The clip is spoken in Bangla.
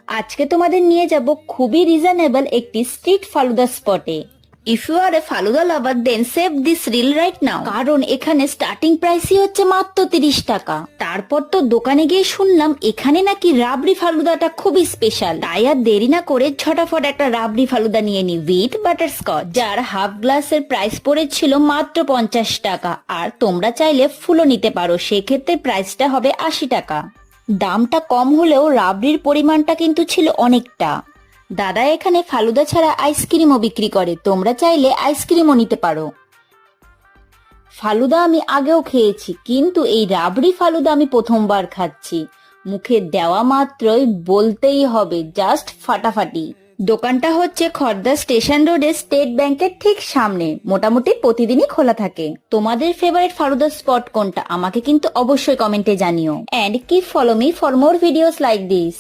আজকে তোমাদের নিয়ে যাব খুবই রিজনেবল একটি স্ট্রিট ফালুদা স্পটে। If you are a falooda lover then save this reel right now, কারণ এখানে স্টার্টিং প্রাইসই হচ্ছে মাত্র 30 টাকা। তারপর তো দোকানে গিয়ে শুনলাম এখানে নাকি রাবড়ি ফালুদাটা খুবই স্পেশাল, তাই আর দেরি না করে ঝটাফট একটা রাবড়ি ফালুদা নিয়ে নি উইথ বাটারস্কচ, যার হাফ গ্লাসের প্রাইস পড়েছিল মাত্র 50 টাকা। আর তোমরা চাইলে ফুলও নিতে পারো, সেক্ষেত্রে প্রাইসটা হবে 80 টাকা। দামটা কম হলেও রাবড়ির পরিমাণটা কিন্তু ছিল অনেকটা। দাদা এখানে ফালুদা ছাড়া আইসক্রিমও বিক্রি করে, তোমরা চাইলে আইসক্রিমও নিতে পারো। ফালুদা আমি আগেও খেয়েছি, কিন্তু এই রাবড়ি ফালুদা আমি প্রথমবার খাচ্ছি। মুখে দেওয়া মাত্রই বলতেই হবে জাস্ট ফাটাফাটি। দোকানটা হচ্ছে খড়দা স্টেশন রোডে স্টেট ব্যাংকের ঠিক সামনে, মোটামুটি প্রতিদিনই খোলা থাকে। তোমাদের ফেভারিট ফালুদা স্পট কোনটা আমাকে কিন্তু অবশ্যই কমেন্টে জানিও। And keep follow me for more videos like this.